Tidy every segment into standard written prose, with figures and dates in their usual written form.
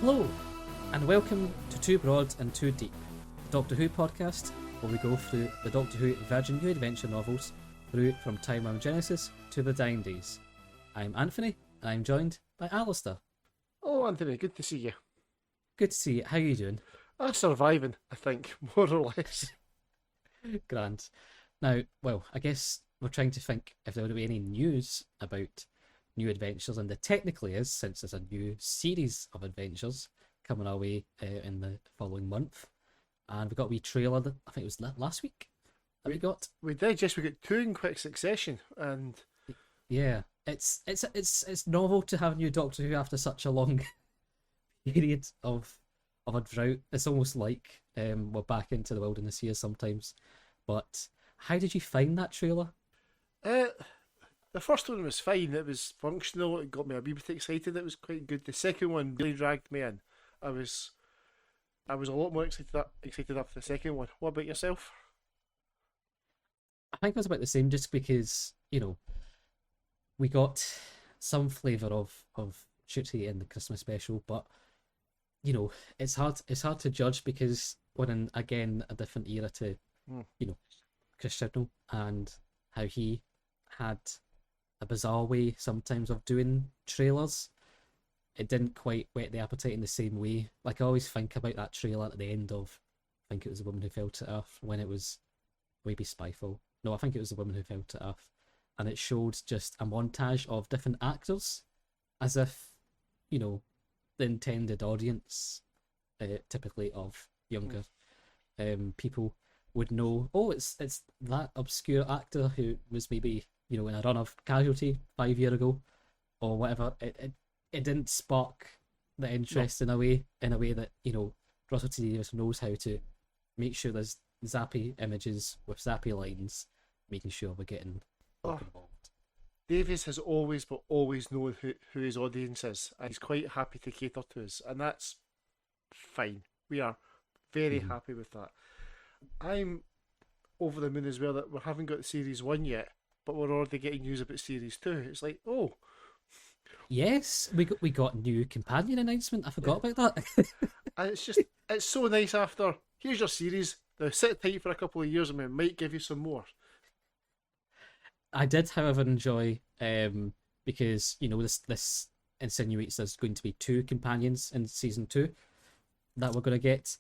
Hello, and welcome to Two Broad and Two Deep, the Doctor Who podcast, where we go through the Doctor Who Virgin New Adventure novels through from Timewyrm Genesis to the Dying Days. I'm Anthony, and I'm joined by Alasdair. Oh, Anthony, good to see you. Good to see you. How are you doing? I'm surviving, I think, more or less. Grand. Now, well, I guess we're trying to think if there would be any news about new adventures, and there technically is, since there's a new series of adventures coming our way in the following month. And we got a wee trailer that I think it was last week that we got. We did, yes, we got two in quick succession, and yeah, it's novel to have new Doctor Who after such a long period of a drought. It's almost like we're back into the wilderness here sometimes. But how did you find that trailer? The first one was fine. It was functional. It got me a wee bit excited. It was quite good. The second one really dragged me in. I was a lot more excited after the second one. What about yourself? I think it was about the same, just because, you know, we got some flavour of Shooty in the Christmas special, but you know, it's hard to judge because we're in again a different era to you know, Chris Chibnall, and how he had a bizarre way sometimes of doing trailers. It didn't quite whet the appetite in the same way. Like, I always think about that trailer at the end of, I think it was The Woman Who Fell to Earth, when it was maybe Spyfall. No, I think it was The Woman Who Fell to Earth. And it showed just a montage of different actors, as if, you know, the intended audience, typically of younger people, would know, oh, it's that obscure actor who was maybe, you know, in a run of Casualty 5 years ago, or whatever. It didn't spark the interest in a way that, you know, Russell T Davies knows how to make sure there's zappy images with zappy lines, making sure we're getting involved. Davies has always known who his audience is, and he's quite happy to cater to us, and that's fine. We are very happy with that. I'm over the moon as well that we haven't got Series 1 yet, but we're already getting news about Series 2. It's like, oh. Yes, we got new companion announcement. I forgot about that. And it's so nice after, here's your series, now sit tight for a couple of years and we might give you some more. I did, however, enjoy, because, you know, this insinuates there's going to be two companions in Season 2 that we're going to get.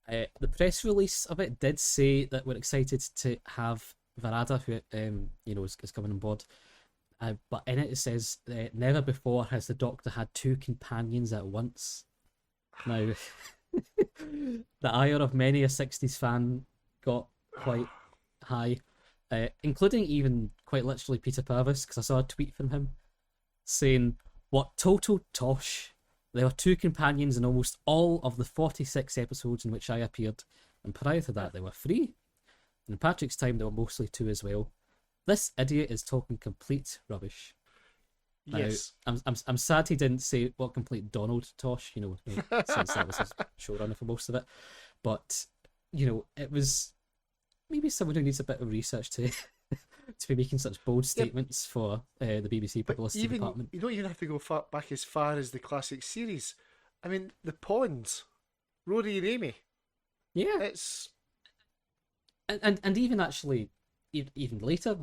The press release of it did say that we're excited to have Varada, who you know, is coming on board. But in it says, never before has the Doctor had two companions at once. Now, the ire of many a 60s fan got quite high, including even quite literally Peter Purvis, because I saw a tweet from him saying, "What total tosh. There were two companions in almost all of the 46 episodes in which I appeared, and prior to that there were three. In Patrick's time there were mostly two as well. This idiot is talking complete rubbish." Yes. Now, I'm sad he didn't say what complete Donald tosh, you know, since that was his showrunner for most of it. But, you know, it was maybe someone who needs a bit of research to be making such bold statements for the BBC publicity department. You don't even have to go back as far as the classic series. I mean, the Ponds, Rory and Amy. Yeah. It's... And even actually, even later,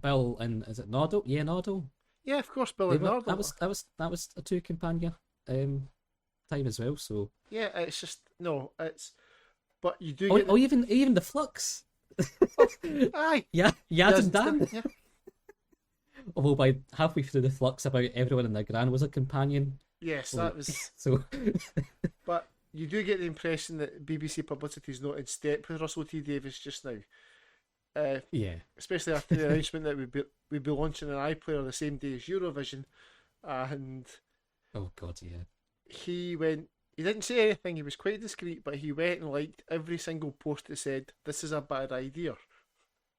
Bill and, is it Nardole? Yeah, Nardole. Yeah, of course, Bill and Nardole. That was a two companion time as well. So yeah, it's just but you do. Oh, even the Flux. Aye. Yeah, Yaz and Dan. Yeah. Although by halfway through the Flux, about everyone in their gran was a companion. Yes, that was so. But you do get the impression that BBC publicity is not in step with Russell T Davies just now. Yeah. Especially after the announcement that we'd be launching an iPlayer the same day as Eurovision, and oh god, yeah. He didn't say anything. He was quite discreet, but he went and liked every single post that said this is a bad idea.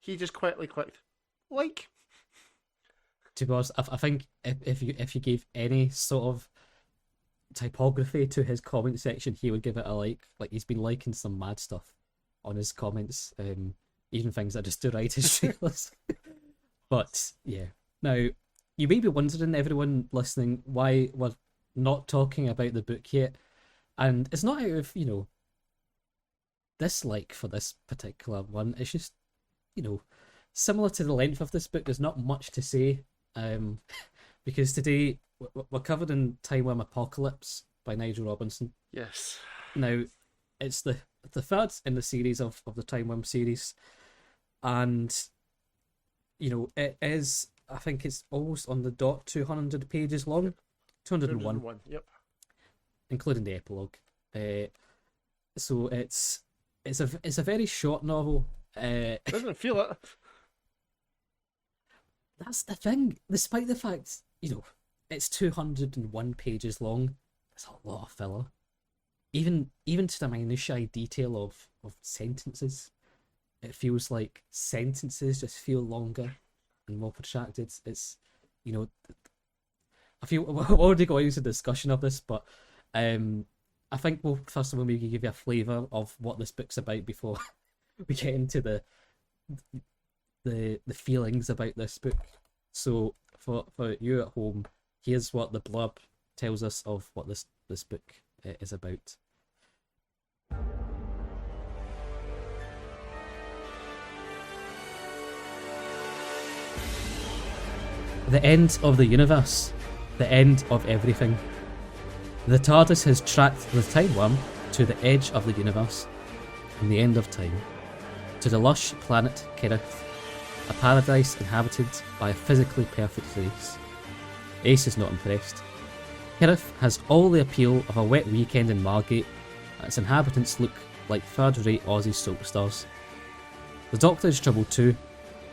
He just quickly clicked like. To be honest, I think if you gave any sort of typography to his comment section, he would give it a like. Like, he's been liking some mad stuff on his comments, even things that just to write his trailers. But yeah, now you may be wondering, everyone listening, why we're not talking about the book yet, and it's not out of dislike for this particular one. It's just you know similar to the length of this book. There's not much to say, um, because today we're covered in Timewyrm Apocalypse by Nigel Robinson. Yes. Now, it's the third in the series of the Timewyrm series, and it is. I think it's almost on the dot 200 pages long, 201, 201. Yep. including the epilogue. So it's a very short novel. Doesn't feel it. That's the thing. Despite the fact it's 201 pages long, it's a lot of filler. Even to the minutiae detail of sentences, it feels like sentences just feel longer and more protracted. It's I feel we've already got into discussion of this, but I think we'll first of all maybe give you a flavour of what this book's about before we get into the feelings about this book. So for you at home, here's what the blurb tells us of what this book is about. The end of the universe. The end of everything. The TARDIS has tracked the Timewyrm to the edge of the universe and the end of time, to the lush planet Kerith, a paradise inhabited by a physically perfect race. Ace is not impressed. Kerith has all the appeal of a wet weekend in Margate, and its inhabitants look like third-rate Aussie soap stars. The Doctor is troubled too.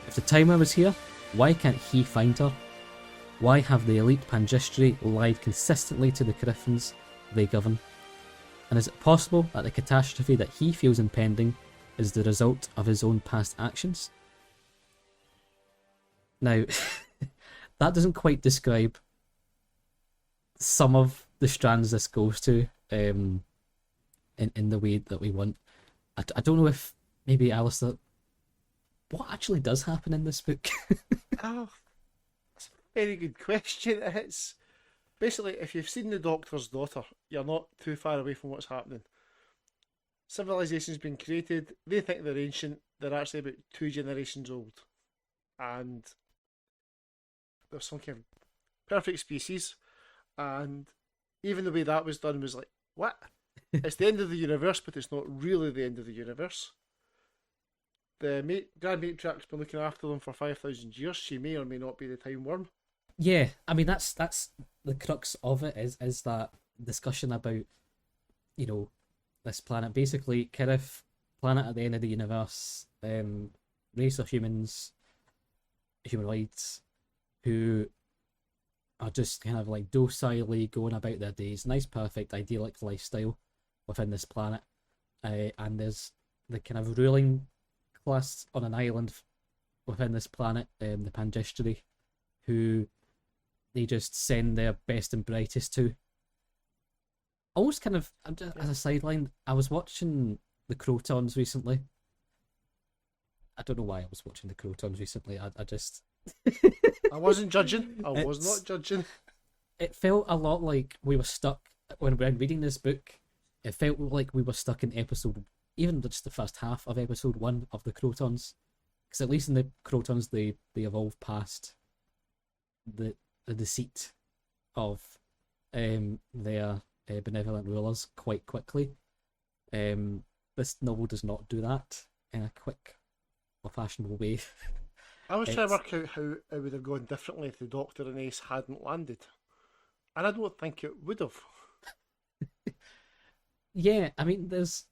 If the Timewyrm is here, why can't he find her? Why have the elite Pangistri lied consistently to the Cariffins they govern? And is it possible that the catastrophe that he feels impending is the result of his own past actions? Now, that doesn't quite describe some of the strands this goes to in the way that we want. I don't know if maybe Alasdair, what actually does happen in this book? Oh, that's a very good question. It's basically, if you've seen The Doctor's Daughter, you're not too far away from what's happening. Civilization's been created. They think they're ancient. They're actually about 2 generations old, and there's some kind of perfect species. And even the way that was done was like, what? It's the end of the universe, but it's not really the end of the universe. The Grand Matriarch's been looking after them for 5,000 years. She may or may not be the Timewyrm. Yeah, I mean that's the crux of it is that discussion about this planet. Basically, Kerith, planet at the end of the universe, race of humans, humanoids, who are just kind of like docilely going about their days. Nice, perfect, idyllic lifestyle within this planet. And there's the kind of ruling class on an island within this planet, the Pangistri, who they just send their best and brightest to. Almost kind of, as a sideline, I was watching the Crotons recently. I don't know why I was watching the Crotons recently. I just... I wasn't judging. I was not judging. It felt a lot like we were stuck, when we were reading this book, it felt like we were stuck in episode, even just the first half of episode 1 of the Crotons. Because at least in the Crotons, they evolve past the deceit of their benevolent rulers quite quickly. This novel does not do that in a quick or fashionable way. I was trying to work out how it would have gone differently if the Doctor and Ace hadn't landed. And I don't think it would have. Yeah, I mean, there is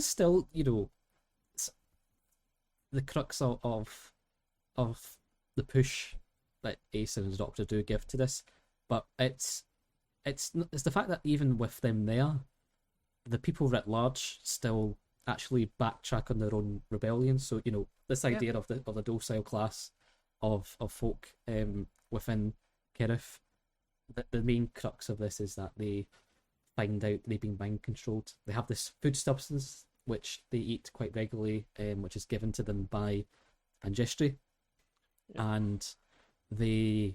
still, the crux of the push that Ace and his Doctor do give to this, but it's the fact that even with them there, the people writ large still actually backtrack on their own rebellion. So this idea of the docile class of folk within Kerith, the main crux of this is that they find out they've been mind controlled. They have this food substance which they eat quite regularly, which is given to them by Pangistri, and they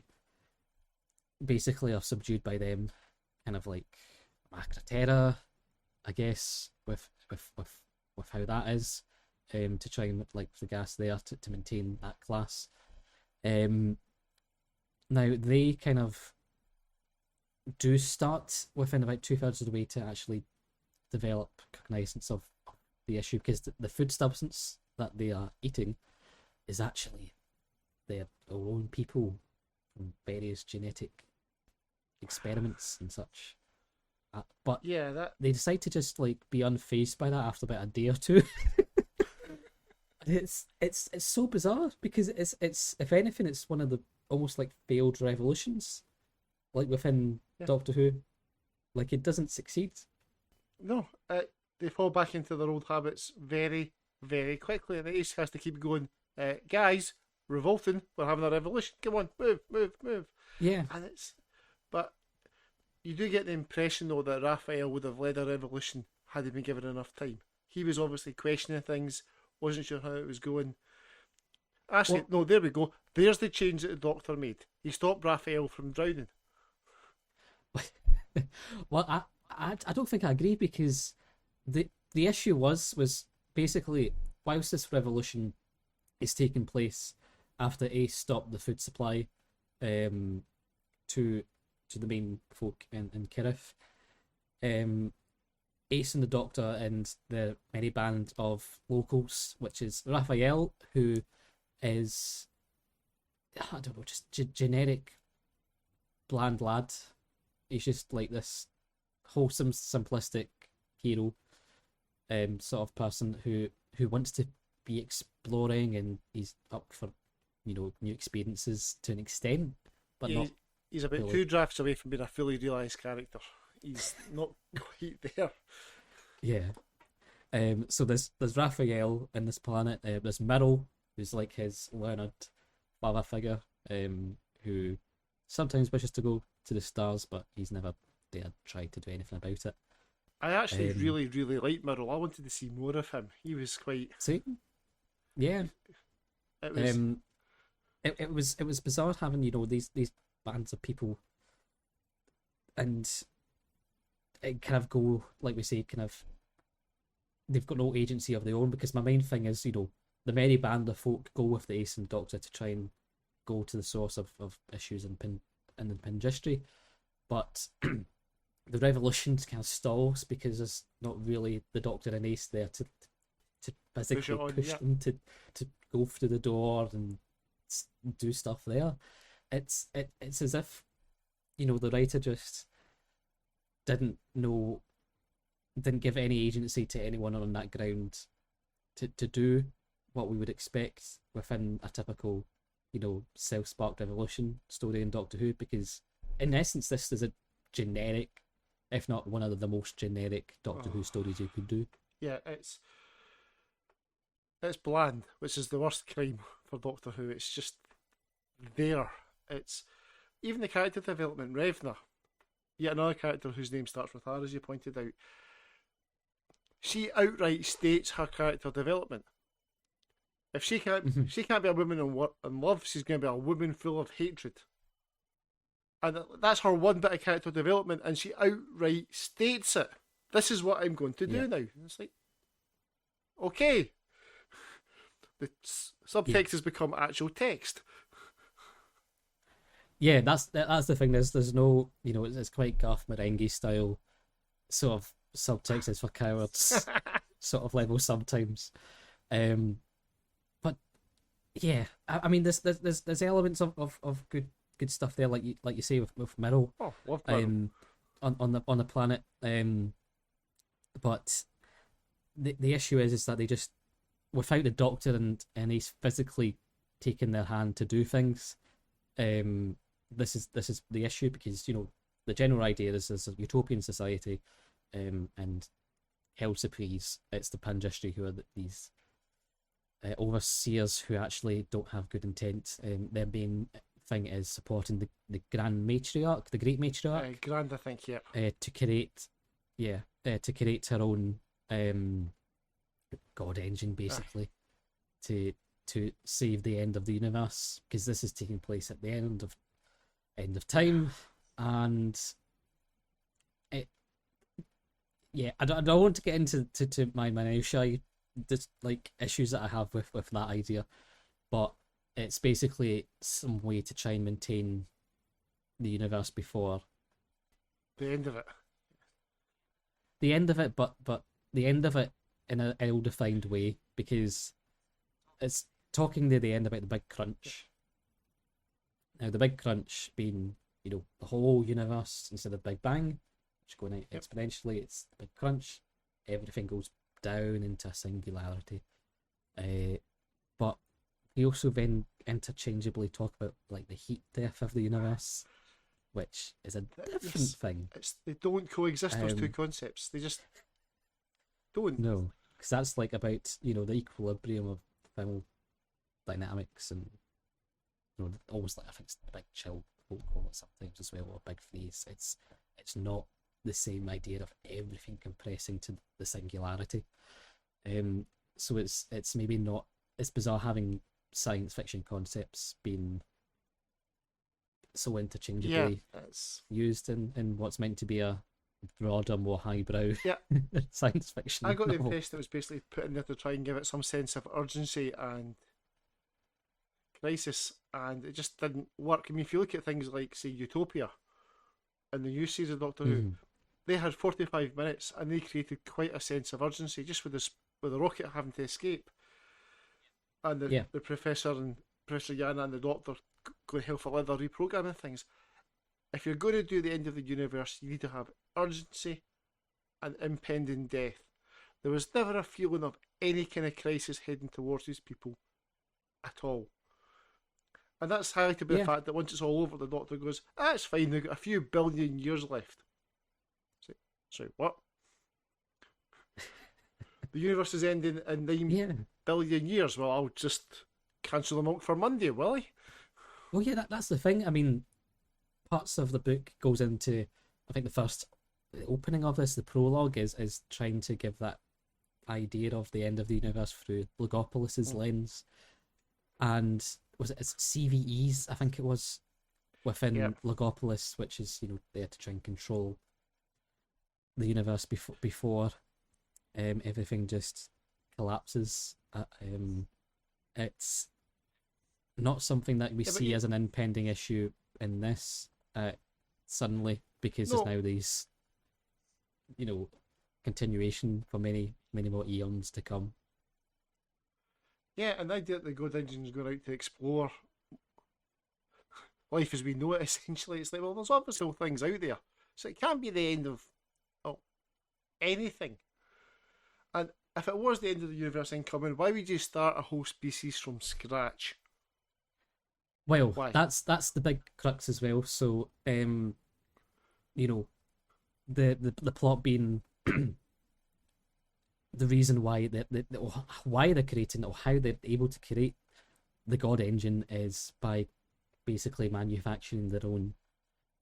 basically are subdued by them, kind of like Macra, I guess, with how that is, to try and like the gas there to maintain that class. Um, Now they kind of do start within about 2/3 of the way to actually develop cognizance of the issue, because the food substance that they are eating is actually their own people from various genetic experiments and such. But Yeah, that they decide to just like be unfazed by that after about a day or two. It's so bizarre because it's if anything it's one of the almost like failed revolutions, like within yeah. Doctor Who. Like it doesn't succeed. No, they fall back into their old habits very, very quickly, and Ace has to keep going. Guys, revolting. We're having a revolution. Come on, move, move, move. Yeah. And but you do get the impression though that Raphael would have led a revolution had he been given enough time. He was obviously questioning things, wasn't sure how it was going. Actually, Well, no, there we go. There's the change that the Doctor made. He stopped Raphael from drowning. well, I don't think I agree, because the issue was basically, whilst this revolution is taking place after Ace stopped the food supply, um, to the main folk in Kirith, um, Ace and the Doctor and the merry band of locals, which is Raphael, who is, I don't know, just generic bland lad. He's just like this wholesome, simplistic hero, sort of person who wants to be exploring, and he's up for new experiences to an extent, but Yeah, not he's about really. 2 drafts away from being a fully realised character. He's not quite there. Yeah. So there's Raphael in this planet. There's Meryl, who's like his learned father figure, who sometimes wishes to go to the stars, but he's never dared try to do anything about it. I actually Um, really, really liked Merrill. I wanted to see more of him. He was quite. see, yeah. It was. Um, it was bizarre having these bands of people, and it kind of go, like we say, kind of, they've got no agency of their own, because my main thing is, the merry band of folk go with the Ace and Doctor to try and go to the source of issues in the Pingistry, but the revolution kind of stalls because there's not really the Doctor and Ace there to Push it physically on, push yeah. them to go through the door and do stuff there. It's as if the writer just didn't know, didn't give any agency to anyone on that ground to do what we would expect within a typical self-sparked revolution story in Doctor Who, because in essence this is a generic, if not one of the most generic Doctor Who Oh, stories you could do. yeah, it's bland, which is the worst crime for Doctor Who. It's just there. It's even the character development. Revna, yet another character whose name starts with R, as you pointed out. She outright states her character development. If Mhm. she can't be a woman in love. She's going to be a woman full of hatred, and that's her one bit of character development. And she outright states it. This is what I'm going to Yeah, do now. And it's like, okay, the yeah, subtext has become actual text. yeah. That's the thing. There's no, it's quite Garth Marenghi style sort of subtext is for cowards sort of level sometimes. Um, but yeah, I mean, there's elements of good stuff there, like you say with Meryl, Oh, love Merrill. um, on the planet. But the issue is that they just, without the Doctor and he's physically taking their hand to do things. This is the issue, because the general idea is a utopian society, and Helsipries, it's the Pangistri who are these overseers who actually don't have good intent. Their main thing is supporting the Grand Matriarch, the Great Matriarch, Grand, I think, yeah. to create, yeah, to create her own god engine, Aye. basically, to save the end of the universe, because this is taking place at the end of end of time, and it yeah, I don't want to get into to my minutiae, just like issues that I have with that idea, but it's basically some way to try and maintain the universe before The end of it. the end of it, but the end of it in a ill-defined way, because it's talking near the end about the big crunch. Now, the big crunch being, the whole universe instead of Big Bang, which going out Yep. exponentially, it's the big crunch. Everything goes down into a singularity. But we also then interchangeably talk about like the heat death of the universe, which is a different Yes, thing. they don't coexist. Those two Um, concepts. They just don't. no, because that's like about the equilibrium of thermodynamics, and always like I think it's the big chill folk call it sometimes as well, or big freeze. It's not the same idea of everything compressing to the singularity. So it's maybe not. It's bizarre having science fiction concepts being so Yeah, interchangeably it's used in what's meant to be a broader, more highbrow yeah. science I fiction got the novel. impression it was basically put in there to try and give it some sense of urgency and crisis, and it just didn't work. I mean, if you look at things like, say, Utopia and the new season of Doctor Who, Mhm. they had 45 minutes and they created quite a sense of urgency just with this with the rocket having to escape and Yeah, the professor and Professor Yana and the Doctor going hell for leather reprogramming things. If you're going to do the end of the universe, you need to have urgency and impending death. There was never a feeling of any kind of crisis heading towards these people at all. And that's highlighted by the yeah, fact that once it's all over, the Doctor goes, it's fine, they've got a few billion years left. So what? The universe is ending in 9 yeah. billion years. Well, I'll just cancel the milk for Monday, will I? Well, yeah, that's the thing. I mean, parts of the book goes into, I think the opening of this, the prologue is trying to give that idea of the end of the universe through Logopolis's Mm. lens, and it's CVEs, I think it was, Yeah. within Logopolis, which is there to try and control the universe before everything just collapses. It's not something that we Yeah, but see as an impending issue in this suddenly, because there's no. now these continuation for many many more eons to come. Yeah, and the idea that the God Engine's going out to explore life as we know it, essentially, it's like, well, there's obviously still things out there. So it can't be the end of well, anything. And if it was the end of the universe incoming, why would you start a whole species from scratch? Well, Why? that's the big crux as well. So you know the plot being the reason why why they're creating, or how they're able to create the God Engine, is by basically manufacturing their own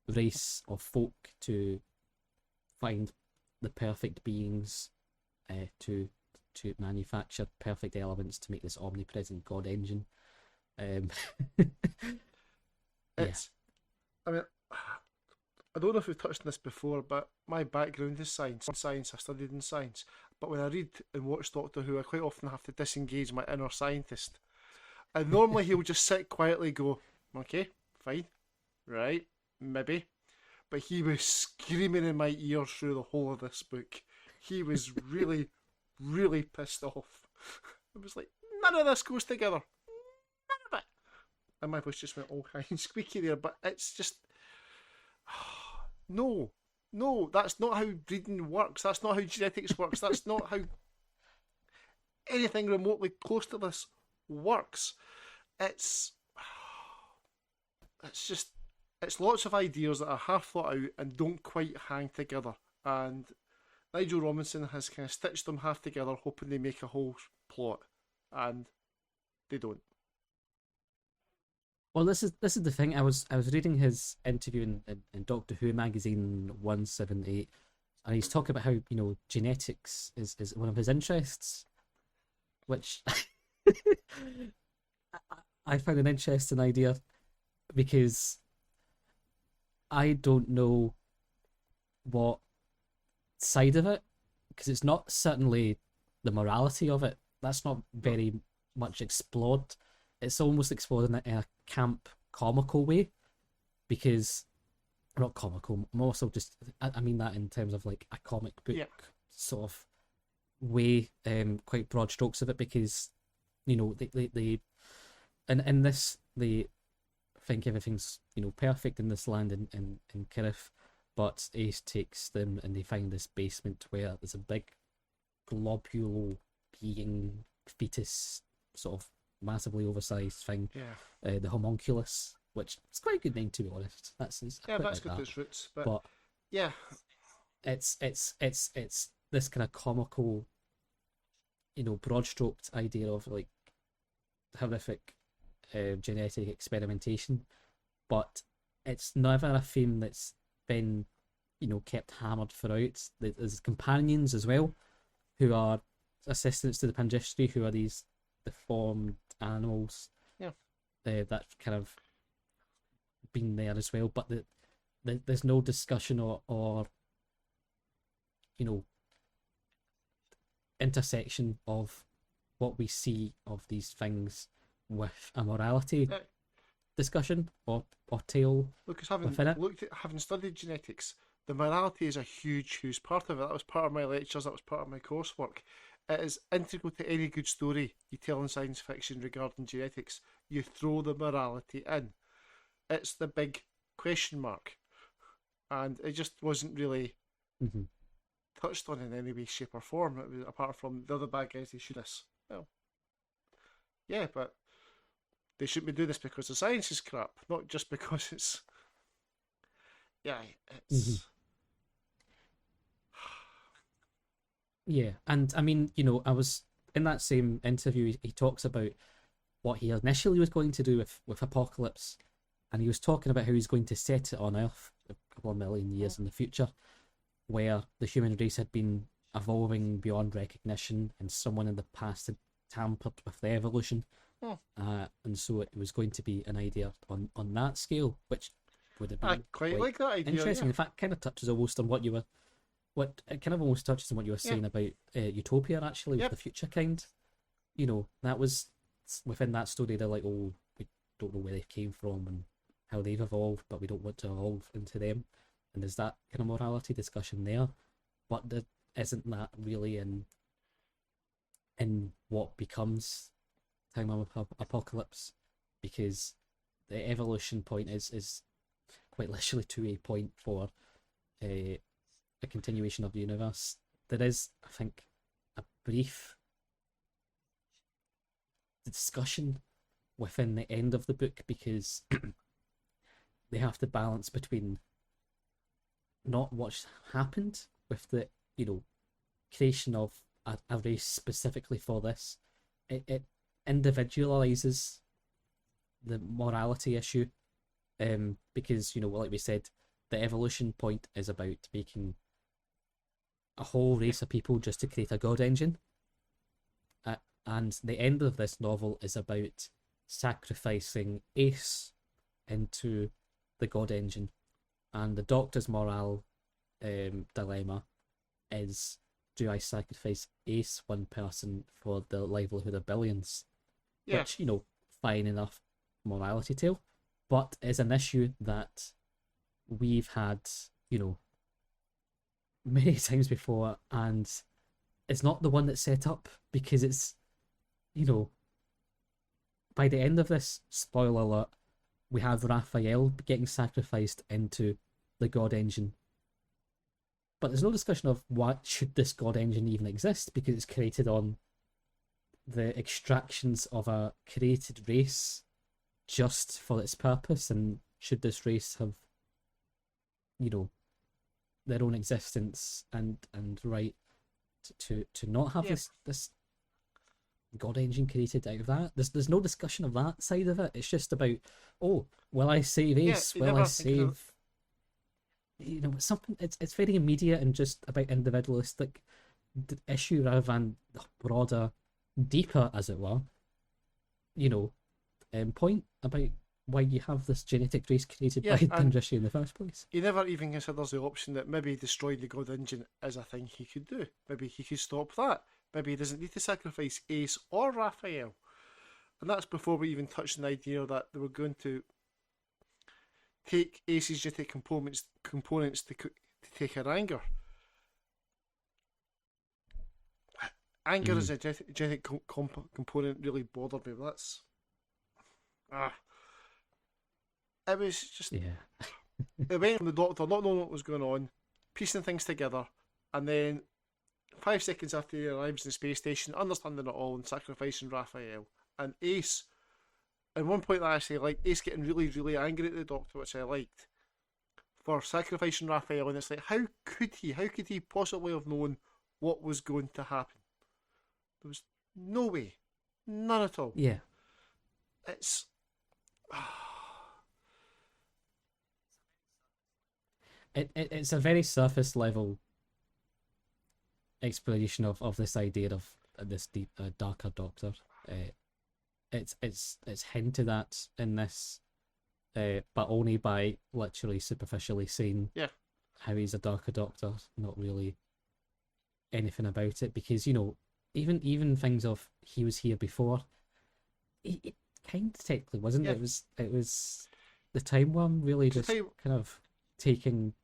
race of folk to find the perfect beings, to manufacture perfect elements to make this omnipresent God Engine. Um, yeah, It's, I mean, I don't know if we've touched on this before, but my background is science. I studied in science. But when I read and watch Doctor Who, I quite often have to disengage my inner scientist. And normally he'll just sit quietly, go, okay, fine, right, maybe. But he was screaming in my ear through the whole of this book. He was really, really pissed off. It was like, none of this goes together. None of it. And my voice just went all high and squeaky there. But it's just, no, no, that's not how breeding works. That's not how genetics works. That's not how anything remotely close to this works. It's it's just it's lots of ideas that are half thought out and don't quite hang together. And Nigel Robinson has kind of stitched them half together, hoping they make a whole plot, and they don't. well, this is the thing. I was reading his interview in Doctor Who magazine 178, and he's talking about how genetics is one of his interests, which I find an interesting idea, because I don't know what side of it, because it's not certainly the morality of it. That's not No. very much explored. It's almost explored in a camp comical way, because not comical. I'm also just I mean that in terms of like a comic book Yeah. sort of way, quite broad strokes of it, because they and in this they think everything's perfect in this land in Kirith, but Ace takes them and they find this basement where there's a big globule being fetus, sort of massively oversized thing, Yeah. the homunculus, which is quite a good name, to be honest. I Yeah, quite that's like got that. its roots. But But yeah, it's this kind of comical, broad stroked idea of like horrific genetic experimentation, but it's never a theme that's been kept hammered throughout. There's companions as well, who are assistants to the Pangistri, who are these deformed animals, yeah. that kind of been there as well. But there's no discussion or you know intersection of what we see of these things with a morality Uh, discussion or tale Lucas, having within it. looked at, having studied genetics, the morality is a huge part of it. That was part of my lectures. That was part of my coursework. It is integral to any good story you tell in science fiction regarding genetics. You throw the morality in. It's the big question mark, and it just wasn't really Mm-hmm. touched on in any way, shape, or form. It was, apart from the other bad guys, they shoot us. Well, yeah, but they shouldn't be doing this because the science is crap, not just because it's. Yeah, Mm-hmm. it's. Yeah, and I mean, I was in that same interview. He talks about what he initially was going to do with Apocalypse, and he was talking about how he's going to set it on Earth a couple of million years in the future, where the human race had been evolving beyond recognition, and someone in the past had tampered with the evolution, Hmm. and so it was going to be an idea on that scale, which would have I been quite quite like that idea. interesting. Yeah, In fact, kind of touches almost on what it kind of almost touches on what you were yeah, saying about Utopia, actually, with yep. the future kind. That was within that story. They're like, oh, we don't know where they came from and how they've evolved, but we don't want to evolve into them. And there's that kind of morality discussion there, but there isn't that really in what becomes Time Apocalypse, because the evolution point is quite literally to a point for a continuation of the universe. There is, I think, a brief discussion within the end of the book, because they have to balance between not what's happened with the creation of a race specifically for this. It individualizes the morality issue, because like we said, the evolution point is about making a whole Yeah, race of people just to create a god engine. And the end of this novel is about sacrificing Ace into the god engine. And the Doctor's morale dilemma is, do I sacrifice Ace, one person, for the livelihood of billions? yeah, Which, fine enough morality tale, but is an issue that we've had, many times before, and it's not the one that's set up, because it's, you know, by the end of this, spoiler alert, we have Raphael getting sacrificed into the God Engine. But there's no discussion of what should this God Engine even exist, because it's created on the extractions of a created race just for its purpose, and should this race have, you know, their own existence and right to not have yeah, this God engine created out of that. There's no discussion of that side of it. It's just about, oh, will I save yeah. Ace? You Will I never think of. save, something? It's very immediate and just about individualistic issue, rather than the broader, deeper, as it were, you know, point about why you have this genetic race created by Yeah, and Dindrashi in the first place. he never even considers the option that maybe destroying the God engine is a thing he could do. Maybe he could stop that. Maybe he doesn't need to sacrifice Ace or Raphael. And that's before we even touch the idea that they were going to take Ace's genetic components to take her anger. Anger as a genetic component really bothered me. That's it was just it went from the Doctor not knowing what was going on, piecing things together, and then 5 seconds after he arrives in the space station, understanding it all and sacrificing Raphael. And Ace, at one point I actually liked Ace getting really, really angry at the Doctor, which I liked, for sacrificing Raphael. And it's like, how could he possibly have known what was going to happen? There was no way. None at all. Yeah. It's it's a very surface level explanation of this idea of this deep darker Doctor. It's hinted at in this, but only by literally superficially saying how he's a darker Doctor, not really anything about it. Because even things of he was here before, it kind of technically wasn't. It was the Timewyrm really just kind of taking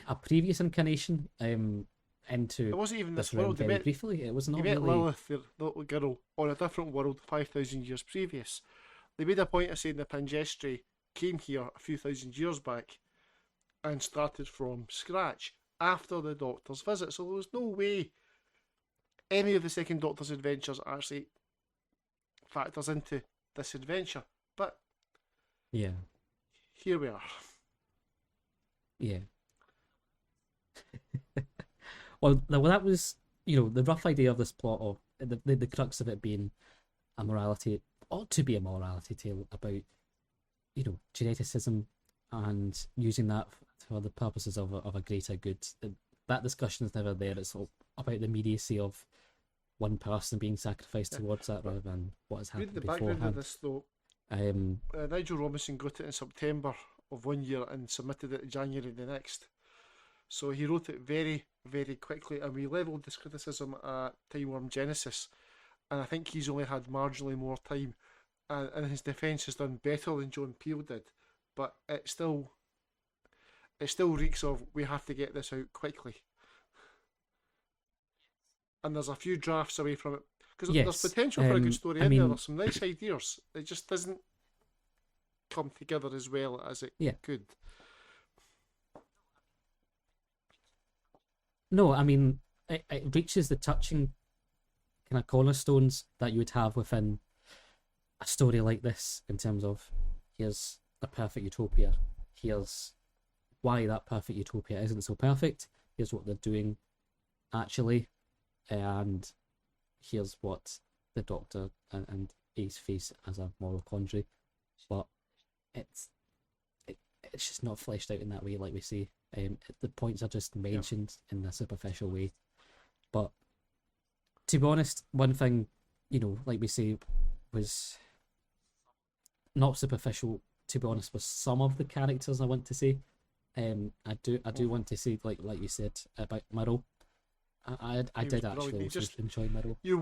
a previous incarnation into it wasn't even this realm world. very briefly. It was not met really Lilith, the little girl, on a different world 5,000 years previous. They made a point of saying the Pangestri came here a few thousand years back and started from scratch after the Doctor's visit. So there was no way any of the second Doctor's adventures actually factors into this adventure. But here we are. Yeah. well, that was the rough idea of this plot, or the crux of it being a morality, ought to be a morality tale about geneticism and using that for the purposes of a greater good. That discussion is never there. It's all about the immediacy of one person being sacrificed towards that rather than what has happened beforehand. The background of this, though, Nigel Robinson got it in September of one year and submitted it in January the next. So he wrote it very, very quickly, and we levelled this criticism at Timewyrm Genesis, and I think he's only had marginally more time, and his defence has done better than John Peel did, but it still reeks of we have to get this out quickly. And there's a few drafts away from it, because there's potential for a good story in there. There's some nice ideas. It just doesn't come together as well as it could. No, I mean, it reaches the touching kind of cornerstones that you would have within a story like this, in terms of here's a perfect utopia, here's why that perfect utopia isn't so perfect, here's what they're doing actually, and here's what the Doctor and Ace face as a moral quandary. But it's just not fleshed out in that way, like we say. The points are just mentioned in a superficial way. But to be honest, one thing, like we say, was not superficial, to be honest, with some of the characters. I want to say, I do want to say, like you said about Murrow. I did actually also enjoy Murrow. You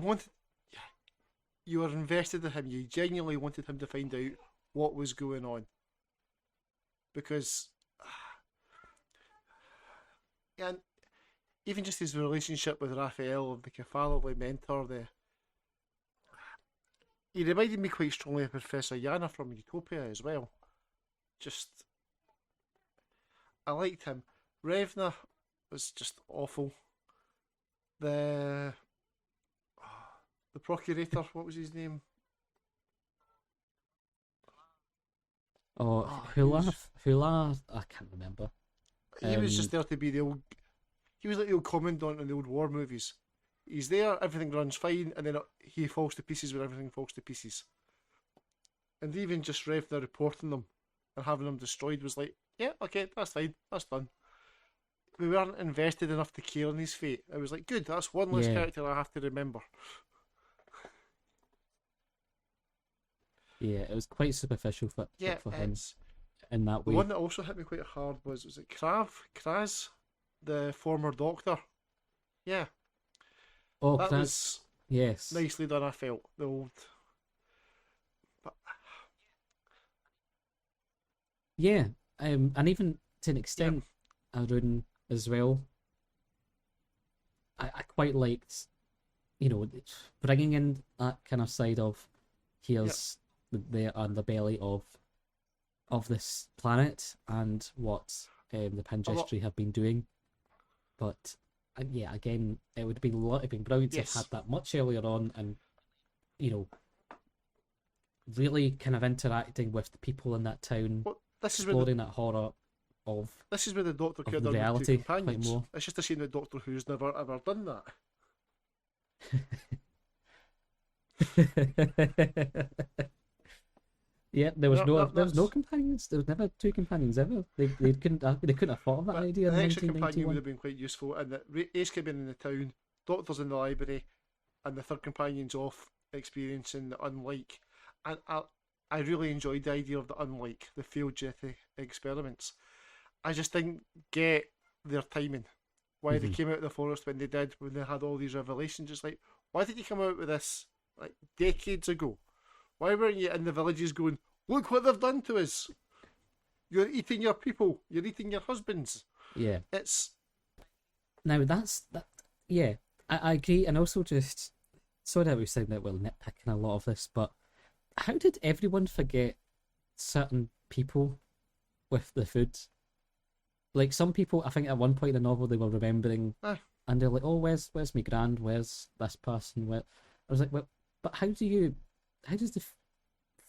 were invested in him. You genuinely wanted him to find out what was going on, because and even just his relationship with Raphael, the fatherly mentor, he reminded me quite strongly of Professor Yana from Utopia as well. I liked him. Revna was just awful. The Procurator, what was his name? Hula, I can't remember. He was just there to be he was like the old commandant in the old war movies. He's there, everything runs fine, and then he falls to pieces when everything falls to pieces. And even just Revna reporting them and having them destroyed was like, yeah, okay, that's fine, that's done. We weren't invested enough to care in his fate. I was like, good, that's one less character I have to remember. yeah, it was quite superficial Yeah, for him it's in that the way. one that also hit me quite hard was it Kraz, the former Doctor. Yeah, Oh, that Kraz, was yes, nicely done. I felt the old, but yeah, and even to an yeah, extent, Arun as well. I quite liked, you know, bringing in that kind of side of yeah, here's the underbelly of this planet and what the a lot. Pangestri have been doing. But yeah, again, it would have been it'd been brilliant to have had Yes. that much earlier on, and you know, really kind of interacting with the people in that town, Well, this is where exploring that horror of the Doctor could of have the done with two reality quite companions. more. It's just a shame that Doctor Who's never ever done that. Yeah, there was no That's. companions. There was never two companions ever. They couldn't have thought of that But idea an in extra companion would 1991. have been quite useful, and that Ace came in the town, Doctor's in the library, and the third companion's off experiencing the unlike. And I really enjoyed the idea of the unlike, the failed genetic experiments. I just didn't get their timing. Why they Hmm. came out of the forest when they did, when they had all these revelations. Just like, why did you come out with this like decades ago? Why weren't you in the villages going, look what they've done to us? You're eating your people. You're eating your husbands. Yeah. It's Now that's that. Yeah, I agree, and also just sorry that we sound that we're nitpicking a lot of this, but how did everyone forget certain people with the food? Like some people, I think at one point in the novel they were remembering, uh, and they're like, "Oh, where's my grand? Where's this person?" Where I was like, "Well, but how does the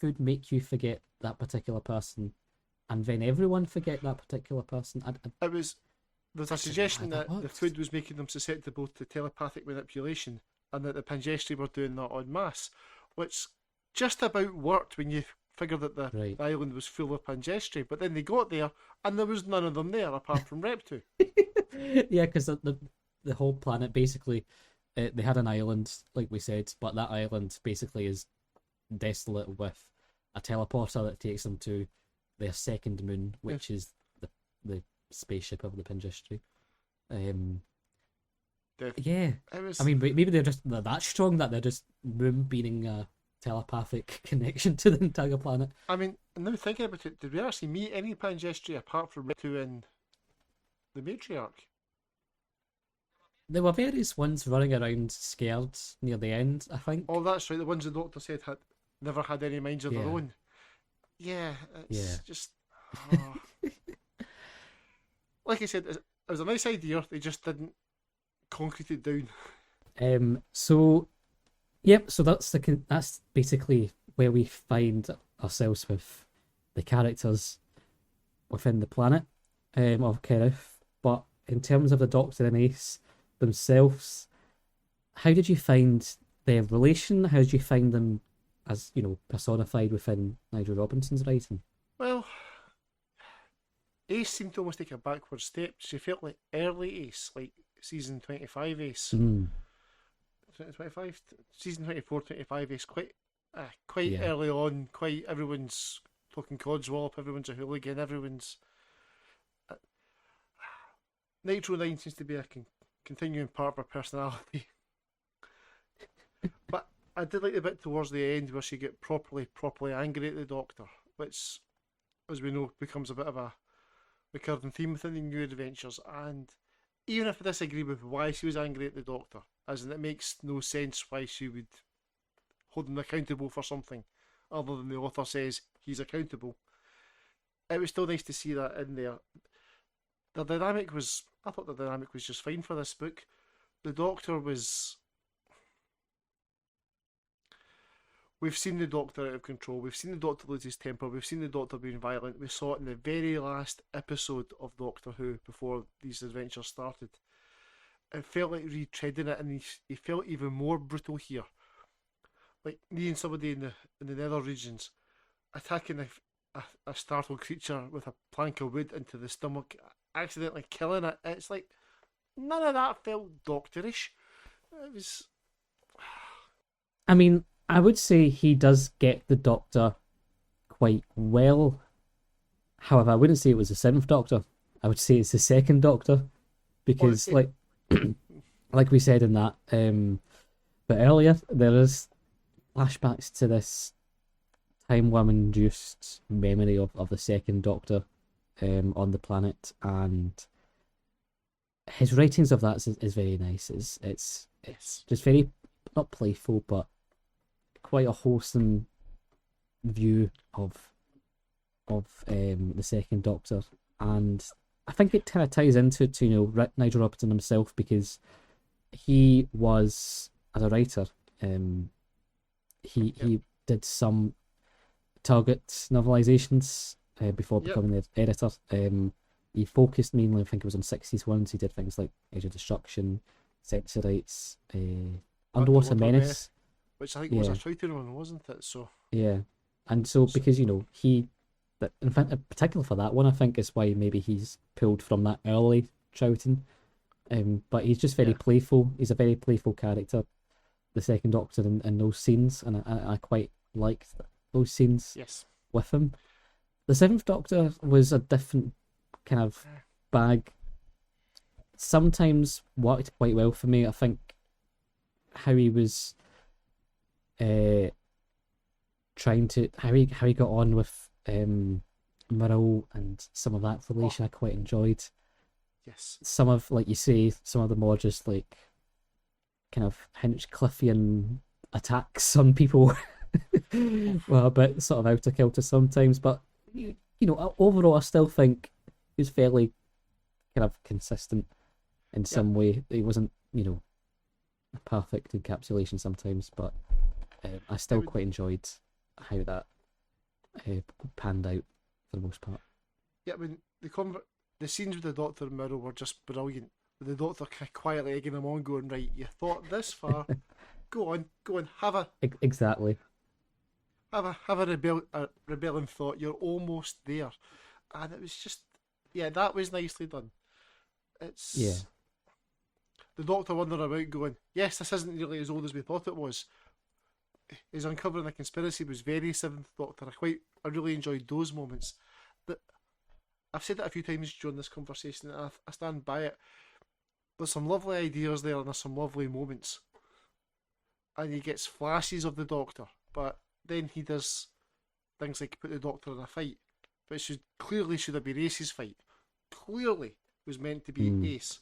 food make you forget that particular person, and then everyone forget that particular person?" it was there's a I don't know how suggestion that that the works. food was making them susceptible to telepathic manipulation, and that the Pangestri were doing that en masse, which just about worked when you figured that Right. the island was full of Pangestri. But then they got there, and there was none of them there apart from Reptu. Yeah, because the whole planet basically, they had an island, like we said, but that island basically is desolate with a teleporter that takes them to their second moon, Yeah, which is the spaceship of the Pingistry. Um, the, yeah, it I was. mean, maybe they're that strong that they're just moon beaming a telepathic connection to the entire planet. I mean, now thinking about it, did we actually meet any Pangestri apart from Reptu and the matriarch? There were various ones running around scared near the end, I Oh, think. that's right. The ones the doctor said had never had any minds of their Yeah, own. Yeah, yeah. it's just. Oh. Like I said, it was a nice idea. They just didn't concrete it down. So yep, so that's basically where we find ourselves with the characters within the planet of Kerith. But in terms of the Doctor and Ace themselves, how did you find their relation? How did you find them as, you know, personified within Nigel Robinson's writing? Well, Ace seemed to almost take a backward step. She felt like early Ace, like season 25 Ace. Mm, 25? Season 24, 25 Ace. Quite yeah. early on. Quite everyone's talking codswallop. Everyone's a hooligan. Everyone's. Uh, Nitro 9 seems to be a continuing part of her personality. But I did like the bit towards the end where she get properly angry at the Doctor, which, as we know, becomes a bit of a recurring theme within the new adventures. And even if I disagree with why she was angry at the Doctor, as in it makes no sense why she would hold him accountable for something other than the author says he's accountable, it was still nice to see that in there. I thought the dynamic was just fine for this book. The Doctor was. We've seen the Doctor out of control. We've seen the Doctor lose his temper. We've seen the Doctor being violent. We saw it in the very last episode of Doctor Who before these adventures started. It felt like retreading it, and he felt even more brutal here. Like me and somebody in the nether regions attacking a startled creature with a plank of wood into the stomach, accidentally killing it. It's like none of that felt doctorish. It was I mean, I would say he does get the Doctor quite well. However, I wouldn't say it was the seventh Doctor. I would say it's the second Doctor Well, because, like we said in that but earlier, there is flashbacks to this time worm induced memory of the second Doctor on the planet, and his writings of that is very nice. It's just very not playful, but quite a wholesome view of the second Doctor, and I think it kind of ties into to Nigel Robinson himself, because he was, as a writer, he did some Target novelizations before becoming the editor. He focused mainly, I think it was on 60s ones. He did things like Age of Destruction, Sexerites, Underwater Menace, which I think was a shouting one, wasn't it? So yeah, and so because he, in fact, in particular for that one, I think is why maybe he's pulled from that early shouting. But he's just very playful. He's a very playful character, the second Doctor, in those scenes, and I quite liked those scenes with him. The seventh Doctor was a different kind of bag. Sometimes worked quite well for me. I think how he was trying to how he got on with Murrow and some of that relation I quite enjoyed. Yes. Some of, like you say, some of the more just like kind of Hinchcliffian attacks on people well, a bit sort of out of kilter sometimes, but overall I still think he was fairly kind of consistent in some way. He wasn't, a perfect encapsulation sometimes, but I still quite enjoyed how that panned out for the most part. Yeah, I mean, the scenes with the Doctor and Murrow were just brilliant. With the Doctor quietly egging him on, going, right, you thought this far, go on, have a exactly. Have a rebelling thought. You're almost there, and it was just, that was nicely done. It's the Doctor wandering about, going, yes, this isn't really as old as we thought it was. His uncovering the conspiracy was very Seventh Doctor. I really enjoyed those moments. But I've said it a few times during this conversation, and I stand by it. There's some lovely ideas there, and there's some lovely moments, and he gets flashes of the Doctor, but then he does things like put the Doctor in a fight, but clearly should have been Ace's fight. Clearly was meant to be Ace.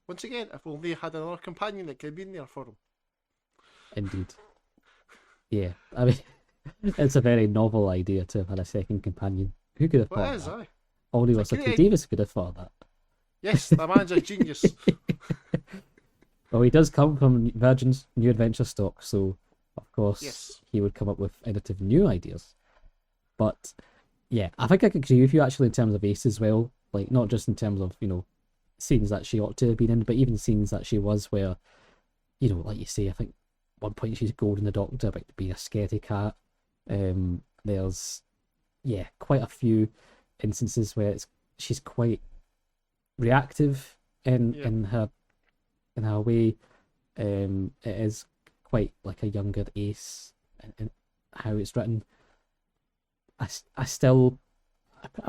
Once again, if only he had another companion that could have been there for him. Indeed. Yeah, I mean, it's a very novel idea to have had a second companion. Who could have thought that? Only Russell Davis could have thought that. Yes, the man's a genius. Well, he does come from Virgin's New Adventure stock, so of course he would come up with innovative new ideas. But yeah, I think I could agree with you actually in terms of Ace as well. Like, not just in terms of, scenes that she ought to have been in, but even scenes that she was where, like you say, I think one point she's goading the Doctor about being a scaredy cat. There's quite a few instances where she's quite reactive in her way. It is quite like a younger Ace and how it's written. I still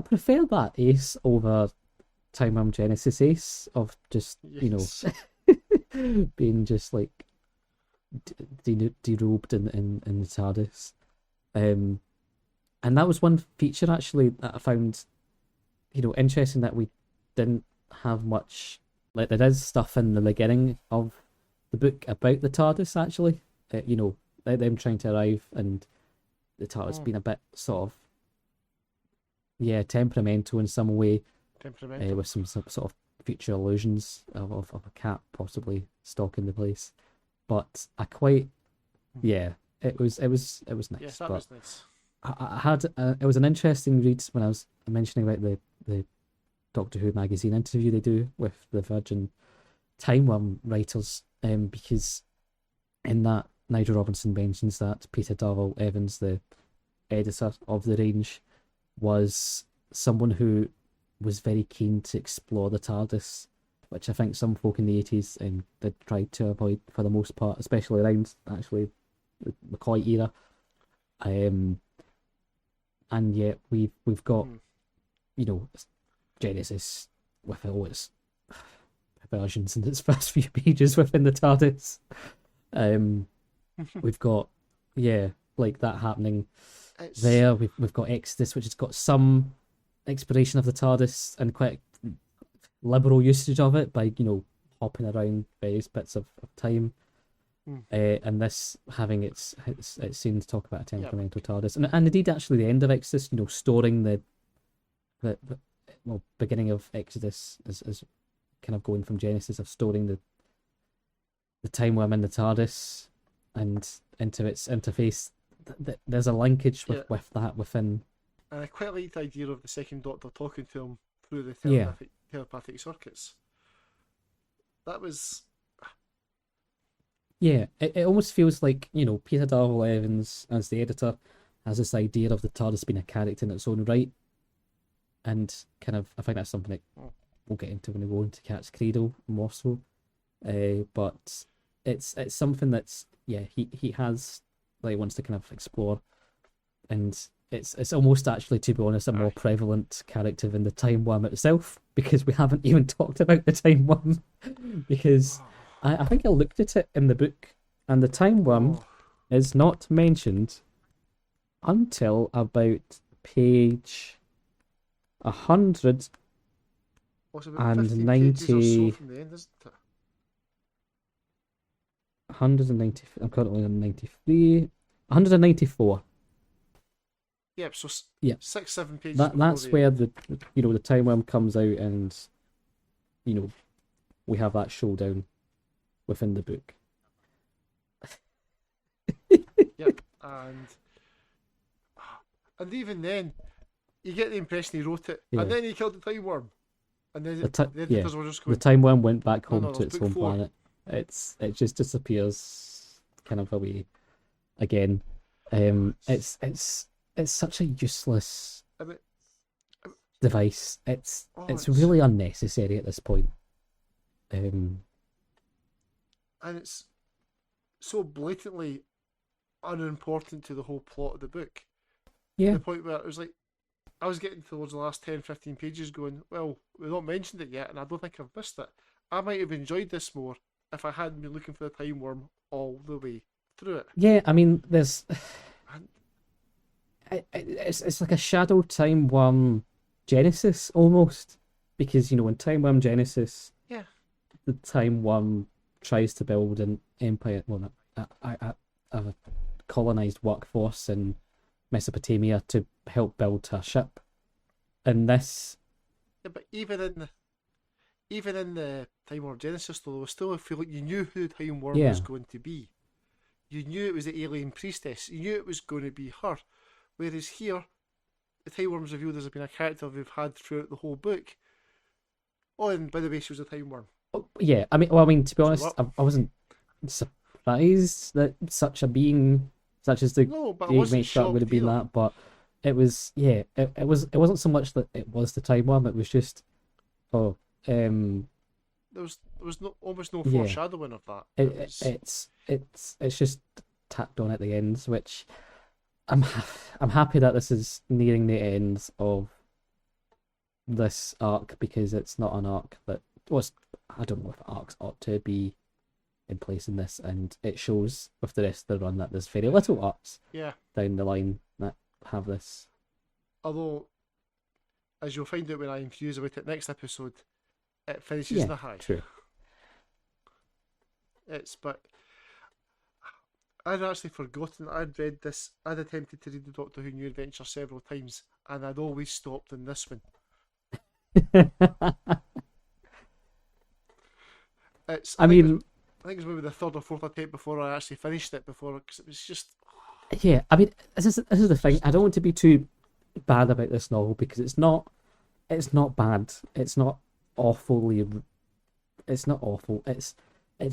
prefer that Ace over Timewyrm Genesis Ace of just being just like derobed in the TARDIS. And that was one feature actually that I found interesting, that we didn't have much. Like, there is stuff in the beginning of the book about the TARDIS actually, them trying to arrive and the TARDIS being a bit sort of temperamental in some way, with some sort of future illusions of a cat possibly stalking the place. But I quite it was nice. Yes, that was nice. I had it was an interesting read when I was mentioning about the Doctor Who magazine interview they do with the Virgin Timewyrm writers, because in that Nigel Robinson mentions that Peter Darrell Evans, the editor of the range, was someone who was very keen to explore the TARDIS, which I think some folk in the 80s did try to avoid for the most part, especially around actually the McCoy era. and yet we've got, Mm. you know, Genesis with all its perversions in its first few pages within the TARDIS. Um, we've got, yeah, like that happening It's there. We've got Exodus, which has got some exploration of the TARDIS and quite liberal usage of it by, hopping around various bits of time. mm, And this having its scenes talk about a yeah, temperamental TARDIS, and indeed actually the end of Exodus, storing the well, beginning of Exodus is kind of going from Genesis of storing the time worm in the TARDIS and into its interface. There's a linkage yeah. with that within. And I quite like the idea of the second Doctor talking to him through the Yeah, telepathic circuits. That was yeah. It almost feels like, Peter Darwell Evans as the editor has this idea of the TARDIS being a character in its own right, and kind of I think that's something that oh, we'll get into when we go into Cat's Cradle more so. But it's something that's, yeah, he has, like, wants to kind of explore, and it's almost actually, to be honest, a more aye. prevalent character than the Time Worm itself, because we haven't even talked about the Time Worm. Because I think I looked at it in the book, and the Time Worm Oh, is not mentioned until about page 190. what's about 15 pages or so from the end, isn't it? 190. I'm currently on 93. 194. Yep, so Yeah, 6, 7 pages before that's the where end. the time worm comes out, and you know we have that showdown within the book. Yep, and even then, you get the impression he wrote it, Yeah, and then he killed the time worm, and then the yeah, editors were just the going, time worm went back no, home no, to there's its book home four. planet. It just disappears kind of away again. It's such a useless I mean, device. oh, It's really unnecessary at this point. and it's so blatantly unimportant to the whole plot of the book. To Yeah, the point where it was like, I was getting towards the last 10, 15 pages going, well, we've not mentioned it yet, and I don't think I've missed it. I might have enjoyed this more if I hadn't been looking for the time worm all the way through it. yeah. I mean, there's And it's like a shadow time worm Genesis almost, because in time worm Genesis, yeah, the time worm tries to build an empire, well, a colonized workforce in Mesopotamia to help build her ship. And this, yeah, but even in the time worm Genesis, though, there was still a feeling you knew who the time worm yeah, was going to be. You knew it was the alien priestess. You knew it was going to be her. Whereas here, the time worm's revealed as being a character we've had throughout the whole book. Oh, and by the way, she was a time worm. yeah. I mean, to be So honest, I wasn't surprised that such a being, such as the no, but I Great wasn't Matriarch would have shocked been either. that, but it was, yeah, it wasn't so much that it was the time worm, it was just, oh, There was no, almost no yeah, foreshadowing of that. it, It it was it's just tacked on at the ends, which I'm I'm happy that this is nearing the ends of this arc, because it's not an arc that was, I don't know if arcs ought to be in place in this, and it shows with the rest of the run that there's very little arcs yeah. down the line that have this. Although, as you'll find out when I infuse about it next episode, it finishes Yeah, in a high. true. But I'd actually forgotten that I'd read this. I'd attempted to read the Doctor Who New Adventure several times, and I'd always stopped in this one. It's I mean, I think it was maybe the third or fourth attempt before I actually finished it. Because it was just yeah, I mean, this is the thing. I don't want to be too bad about this novel, because it's not bad. It's not awfully. It's not awful. It's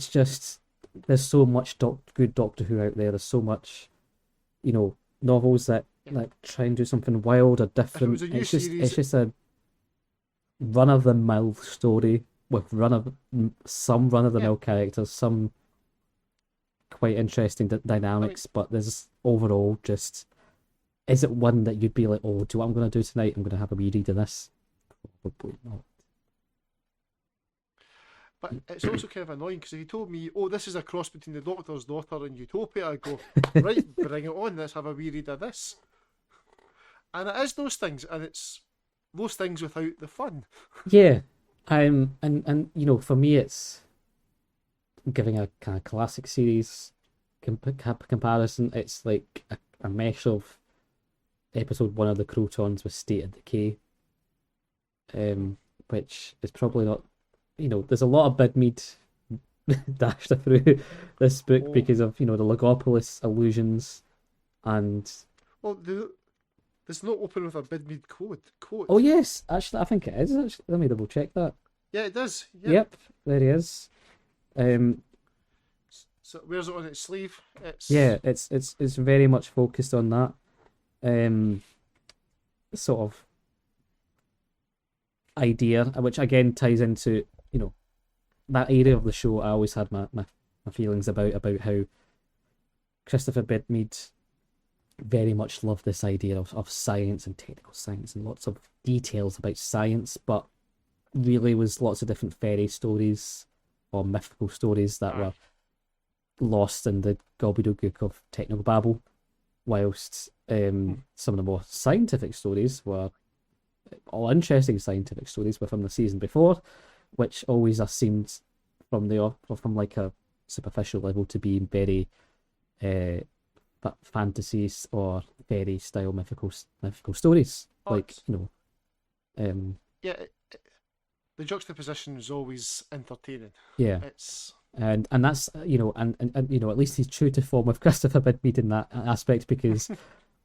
just, there's so much good Doctor Who out there. There's so much, novels that yeah. like try and do something wild or If it different. was a new It's series, just a run of the mill story with some run of the yeah. mill characters, some quite interesting I mean, dynamics, but there's overall just is it one that you'd be like, oh, do you know what I'm going to do tonight? I'm going to have a wee read of this. Probably not. But it's also kind of annoying because if you told me, oh, this is a cross between the Doctor's daughter and Utopia, I'd go, right, bring it on, let's have a wee read of this. And it is those things, and it's those things without the fun. Yeah, and for me, it's giving a kind of classic series comparison. It's like a mesh of episode one of the Crotons with State of Decay, which is probably not. There's a lot of Bidmead dashed through this book Oh, because of the Logopolis allusions and well, there's no open with a Bidmead oh quote. yes, actually I think it is. Actually, let me double check that. Yeah, it does. Yep. Yep, there he is. Um, So where's it on its sleeve? It's yeah, it's very much focused on that um sort of idea, which again ties into that area of the show. I always had my feelings about how Christopher Bidmead very much loved this idea of science and technical science and lots of details about science, but really was lots of different fairy stories or mythical stories that aye. were lost in the gobbledygook of technobabble, whilst Hmm. some of the more scientific stories were all interesting scientific stories were from the season before, which always seemed from like a superficial level to be very uh fantasies or fairy style mythical stories, Oh, like um yeah. The juxtaposition is always entertaining. yeah. It's And that's and at least he's true to form with Christopher Bidmead in that aspect, because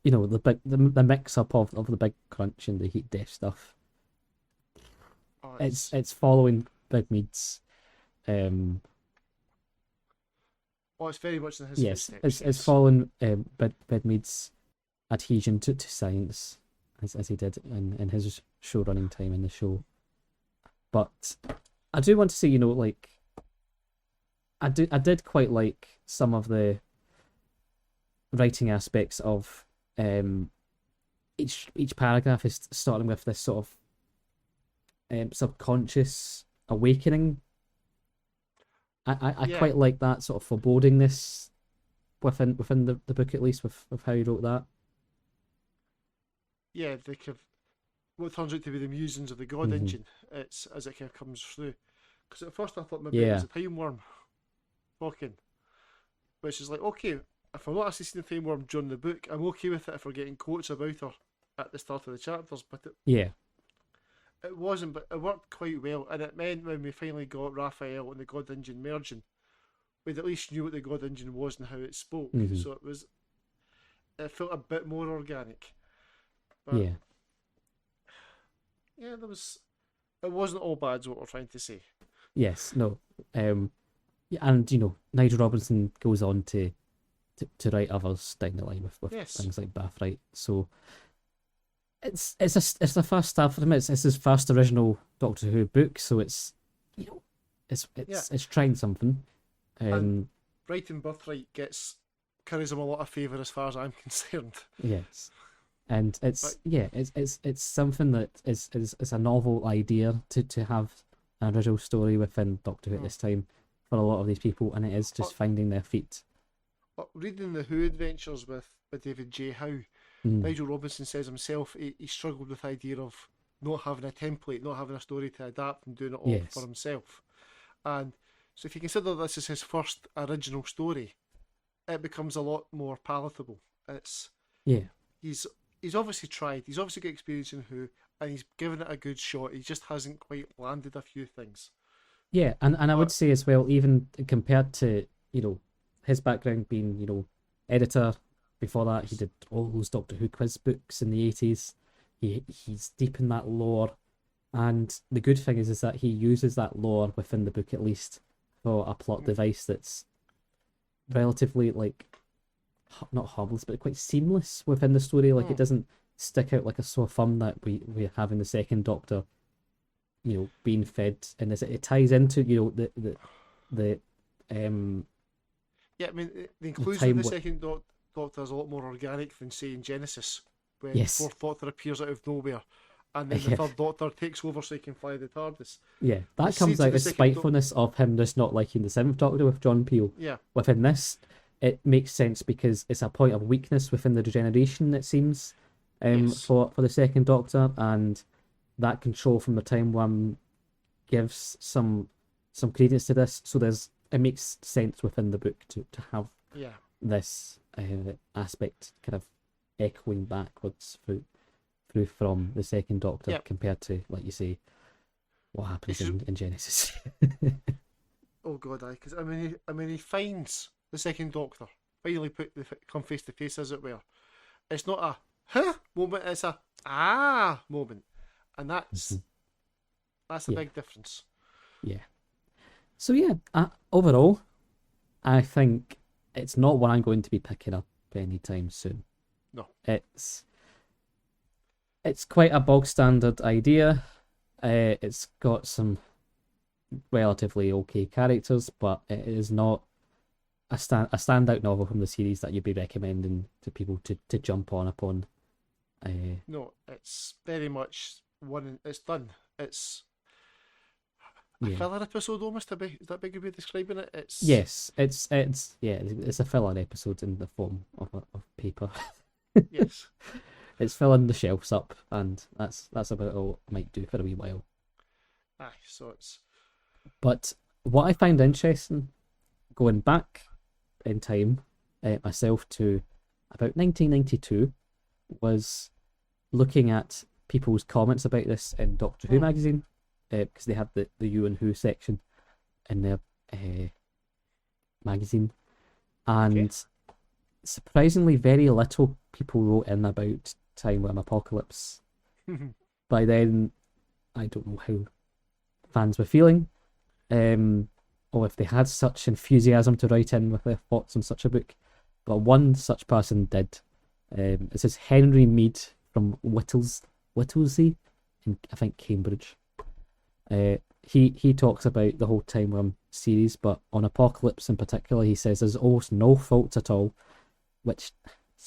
the mix up of the big crunch and the heat death stuff, oh, it's following Bidmead's it's very much in his yes, footsteps. it's Yes. following Bidmead's adhesion to science, as he did in his show running time in the show. But I do want to say, like I did quite like some of the writing aspects of each paragraph is starting with this sort of subconscious awakening. I Yeah. quite like that sort of forebodingness within the book, at least with how he wrote that. Yeah. The kind of, what turns out to be the musings of the God Hmm. Engine. It's as it kind of comes through. Because at first I thought maybe it was Yeah, a time worm talking, which is like, okay, if I'm not actually seeing the time worm during the book, I'm okay with it if we're getting quotes about her at the start of the chapters. But yeah, it wasn't. But it worked quite well, and it meant when we finally got Raphael and the God Engine merging, we at least knew what the God Engine was and how it spoke. hmm, So it felt a bit more organic. But yeah, yeah, it wasn't all bad. Is what we're trying to say. yes, no, yeah, and Nigel Robinson goes on to write others down the line with Yes. things like Bathright. So it's the first stuff for him. It's his first original Doctor Who book, so it's you know it's Yeah. it's it's trying something. And Um, writing Birthright carries him a lot of favour as far as I'm concerned. yes, and But it's something that is a novel idea to have an original story within Doctor Who at mm, this time for a lot of these people, and it is but, just finding their feet. but reading the Who adventures with David J. Howe, Mm, Nigel Robinson says himself he struggled with the idea of not having a template, not having a story to adapt and doing it all for yes, himself. And so if you consider this as his first original story, it becomes a lot more palatable. It's yeah. he's he's obviously tried. He's obviously got experience in Who, and he's given it a good shot. He just hasn't quite landed a few things. Yeah, and I would But say as well, even compared to, his background being, editor, before that he did all those Doctor Who quiz books in the 80s. He's deep in that lore. And the good thing is that he uses that lore within the book at least for a plot device that's relatively like not harmless, but quite seamless within the story. Like it mm, doesn't stick out like a sore thumb that we have in the second Doctor, being fed, and as it ties into the um yeah, I mean the the inclusion of time the second Doctor is a lot more organic than say in Genesis. when the Yes. fourth Doctor appears out of nowhere, and then the Yeah. third Doctor takes over so he can fly the TARDIS. Yeah. The That comes seeds of out the of second Doctor. spitefulness of him just not liking the seventh Doctor with John Peel. Yeah, Within this, it makes sense because it's a point of weakness within the regeneration, it seems, yes, for the second Doctor, and that control from the Time Worm gives some credence to this. So it makes sense within the book to have yeah. this aspect kind of echoing backwards through from the second Doctor Yep. compared to, like you say, what happens It's in Genesis. oh god, because he finds the second Doctor. Finally, come face to face, as it were. It's not a huh moment. It's a moment, and Mhm. that's a Yeah, big difference. yeah. So yeah, overall, I think it's not one I'm going to be picking up anytime soon. No, It's quite a bog standard idea. It's got some relatively okay characters, but it is not a standout novel from the series that you'd be recommending to people to jump on upon. no, it's very much one. It's done. It's a Yeah. filler episode almost. Is that a big way of describing it? It's Yes, it's a filler episode in the form of paper. yes. It's filling the shelves up, and that's about all it might do for a wee while. Aye, so it's But what I find interesting, going back in time, myself to about 1992, was looking at people's comments about this in Doctor Who hmm, magazine, because they had the You and Who section in their magazine, okay. and surprisingly, very little people wrote in about Time Worm Apocalypse. By then, I don't know how fans were feeling, or if they had such enthusiasm to write in with their thoughts on such a book. But one such person did. It says Henry Mead from Whittlesey, in I think Cambridge. He talks about the whole Time Worm series, but on Apocalypse in particular, he says there's almost no faults at all, which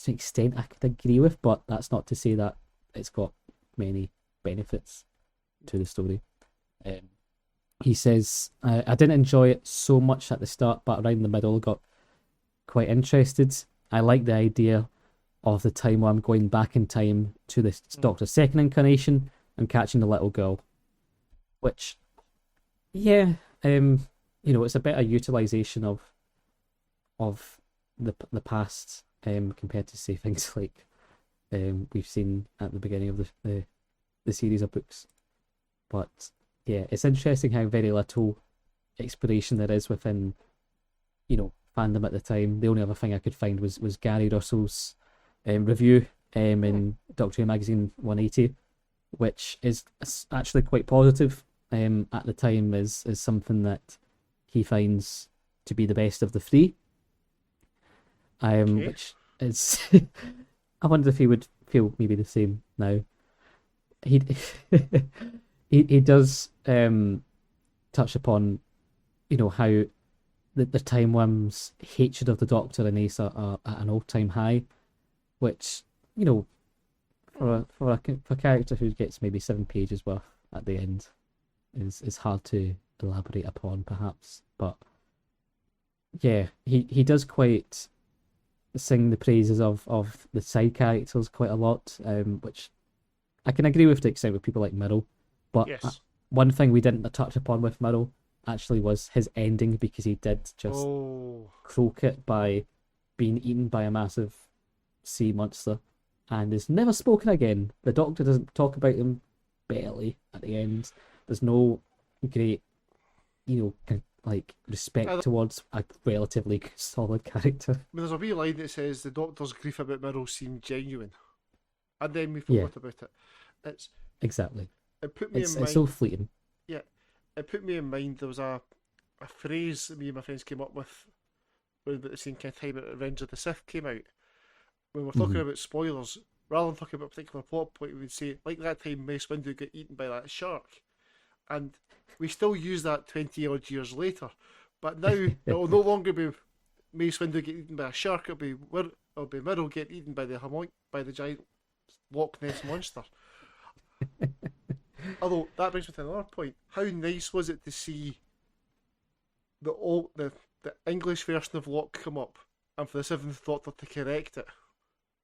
to an extent I could agree with, but that's not to say that it's got many benefits to the story. Um, he says, I didn't enjoy it so much at the start, but around the middle I got quite interested. I like the idea of the time where I'm going back in time to this Hmm. Doctor's second incarnation and catching the little girl, which, yeah, it's a better utilization of the past, compared to say things like we've seen at the beginning of the series of books. But yeah, it's interesting how very little exploration there is within fandom at the time. The only other thing I could find was Gary Russell's review Hmm. in Doctor Who Magazine 180, which is actually quite positive. At the time, is something that he finds to be the best of the three. Okay. Which is I wonder if he would feel maybe the same now. He he does touch upon how the Time Worm's hatred of the Doctor and Ace are at an all-time high, which for a character who gets maybe 7 pages worth at the end is hard to elaborate upon, perhaps. But yeah, he does quite sing the praises of the side characters quite a lot, which I can agree with to extent with people like Myrrell. But Yes. one thing we didn't touch upon with Myrrell actually was his ending, because he did just Oh. croak it by being eaten by a massive sea monster and is never spoken again. The Doctor doesn't talk about him barely at the end. There's no great, like respect I towards a relatively solid character. mean, there's a wee line that says the Doctor's grief about Myrrell seemed genuine, and then we Yeah, forgot about it. It's exactly. it put me It's in it's so mind. fleeting. Yeah, it put me in mind. There was a phrase that me and my friends came up with about the same kind of time that Revenge of the Sith came out. When we're talking Hmm. about spoilers, rather than talking about a particular plot point, we would say like that time Mace Windu got eaten by that shark, and we still use that 20 odd years later. But now it will no longer be Mace Windu get eaten by a shark. It'll be Myrrell get eaten by the giant. Loch Ness monster. Although that brings me to another point. How nice was it to see the English version of Locke come up, and for the Seventh Doctor to correct it?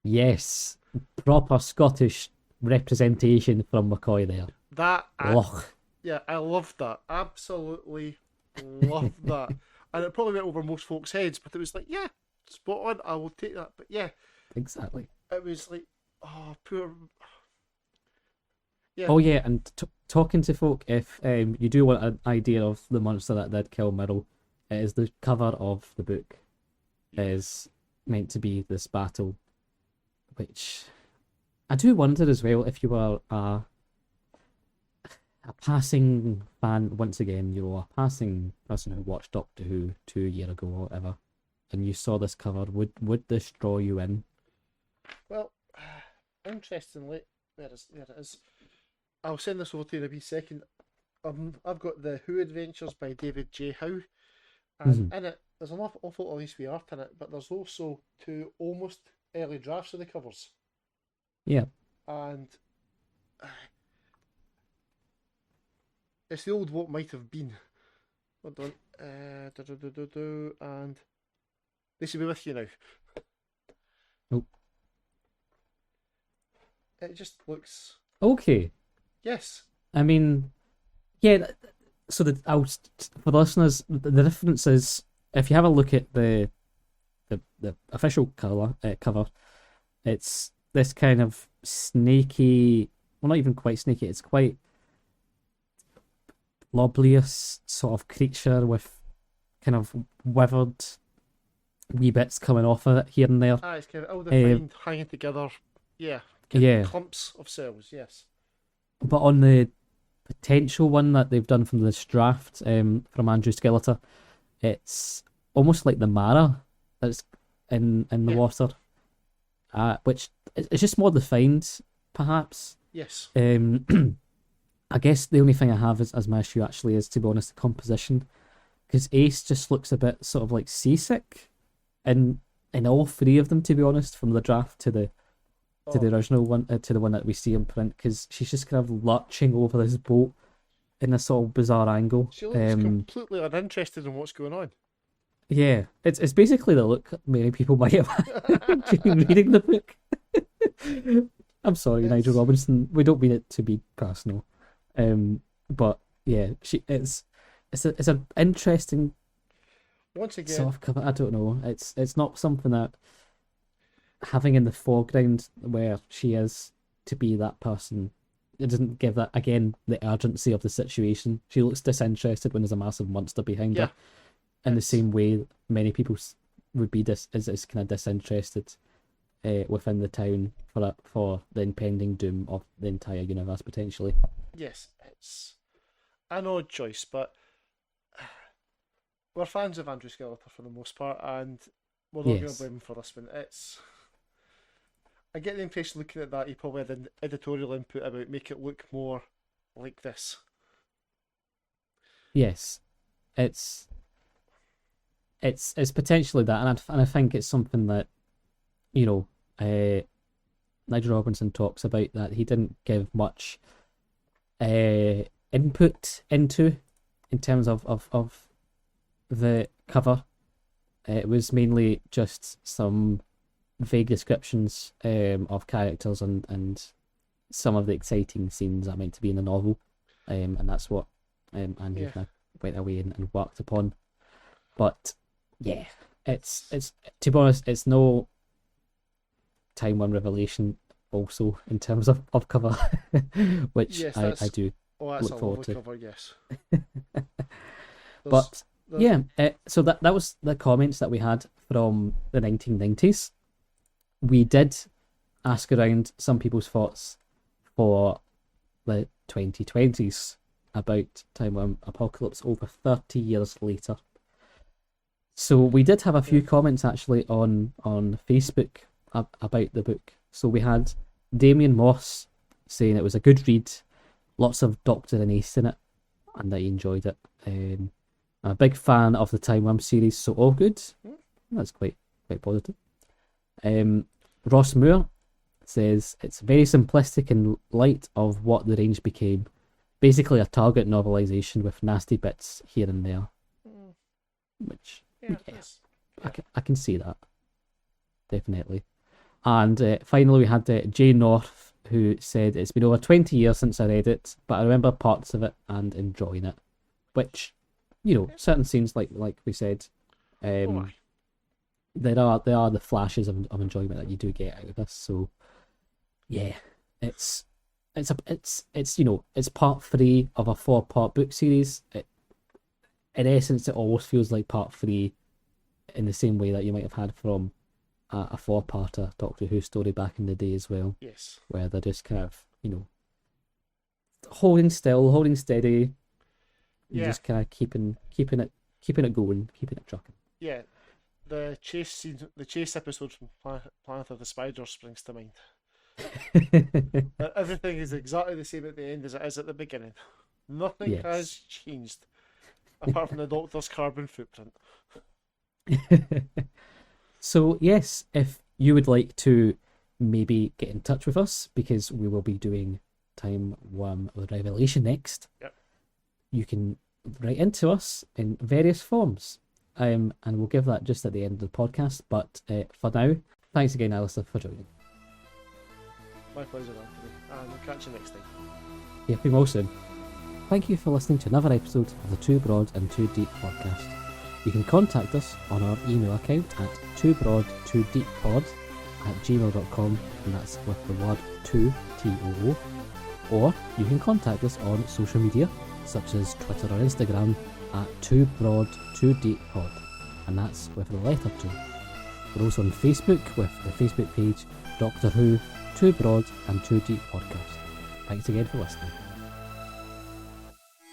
Yes, proper Scottish representation from McCoy there. That Loch. Yeah, I loved that. Absolutely loved that. And it probably went over most folks' heads, but it was like, yeah, spot on. I will take that. But yeah, Exactly. it was like, oh, poor. Yeah. Oh yeah, and talking to folk, if you do want an idea of the monster that did kill Myrtle, it is the cover of the book is meant to be this battle, which I do wonder as well if you were a passing fan, once again, a passing person who watched Doctor Who 2 years ago or whatever, and you saw this cover, would this draw you in? Well, interestingly, there it is. I'll send this over to you in a wee second. I've got the Who Adventures by David J. Howe, and in it there's an awful lot of nice wee art in it, but there's also 2 almost early drafts of the covers. Yeah. And it's the old what might have been. Hold on. And they should be with you now. Oh. It just looks. Okay. Yes. I mean, yeah. So for the listeners, the difference is if you have a look at the official cover, it's this kind of snaky. Well, not even quite snaky. It's quite loblious sort of creature with kind of withered wee bits coming off of it here and there. It's kind of all defined, hanging together. Yeah. Clumps of cells. Yes. But on the potential one that they've done from this draft, from Andrew Skeletor, it's almost like the Mara that's in the water, which is just more defined, perhaps. Yes. I guess the only thing I have as my issue actually is, to be honest, the composition, because Ace just looks a bit sort of like seasick, in all 3 of them, to be honest, from the draft to the original one, to the one that we see in print, because she's just kind of lurching over this boat in a sort of bizarre angle. She looks completely uninterested in what's going on. Yeah, it's basically the look many people might have had during reading the book. I'm sorry, Nigel Robinson. We don't mean it to be personal. But yeah, it's an interesting once again sort of cover. I don't know. It's not something that having in the foreground where she is to be that person. It doesn't give that, again, the urgency of the situation. She looks disinterested when there's a massive monster behind her. In the same way many people would be is kind of disinterested within the town for the impending doom of the entire universe, potentially. Yes, it's an odd choice, but we're fans of Andrew Skeletor for the most part, and we're not going to blame him for this one. I get the impression, looking at that, he probably had an editorial input about make it look more like this. Yes, it's potentially that, and I think it's something that, Nigel Robinson talks about, that he didn't give much input into, in terms of the cover. It was mainly just some vague descriptions of characters and some of the exciting scenes that are meant to be in the novel, and that's what Andrew went away and worked upon. But yeah, it's to be honest, it's no Timewyrm revelation also in terms of cover, which I do look forward to. Cover, yes. But yeah, so that was the comments that we had from the 1990s. We did ask around some people's thoughts for the 2020s about Timewyrm Apocalypse over 30 years later. So we did have a few comments actually on Facebook about the book. So we had Damien Moss saying it was a good read, lots of Doctor and Ace in it, and that he enjoyed it. I'm a big fan of the Timewyrm series, so all good. That's quite positive. Ross Moore says it's very simplistic in light of what the range became. Basically, a Target novelisation with nasty bits here and there. Which, Yeah, I can see that. Definitely. And finally, we had Jay North, who said, it's been over 20 years since I read it, but I remember parts of it and enjoying it. Which, certain scenes, like we said, there are the flashes of enjoyment that you do get out of this. So, yeah, it's part 3 of a 4-part book series. In essence, it almost feels like part 3 in the same way that you might have had from a 4-parter Doctor Who story back in the day as well. Yes. Where they're just kind of, holding still, holding steady. Yeah. Just kind of keeping it going, keeping it trucking. Yeah. The chase scene, the chase episode from Planet of the Spiders springs to mind. Everything is exactly the same at the end as it is at the beginning. Nothing has changed apart from the Doctor's carbon footprint. So yes, if you would like to maybe get in touch with us, because we will be doing Timewyrm Revelation next. Yep. You can write into us in various forms. And we'll give that just at the end of the podcast. But for now, thanks again, Alasdair, for joining. My pleasure, Anthony. And we'll catch you next time. Yeah, be well soon. Thank you for listening to another episode of the Too Broad and Too Deep podcast. You can contact us on our email account at toobroadtoodeeppod@gmail.com, and that's with the word 2, T-O-O. Or you can contact us on social media, such as Twitter or Instagram, at toobroadtoodeeppod, and that's with the letter 2. We're also on Facebook with the Facebook page Doctor Who, Too Broad and Too Deep podcast. Thanks again for listening.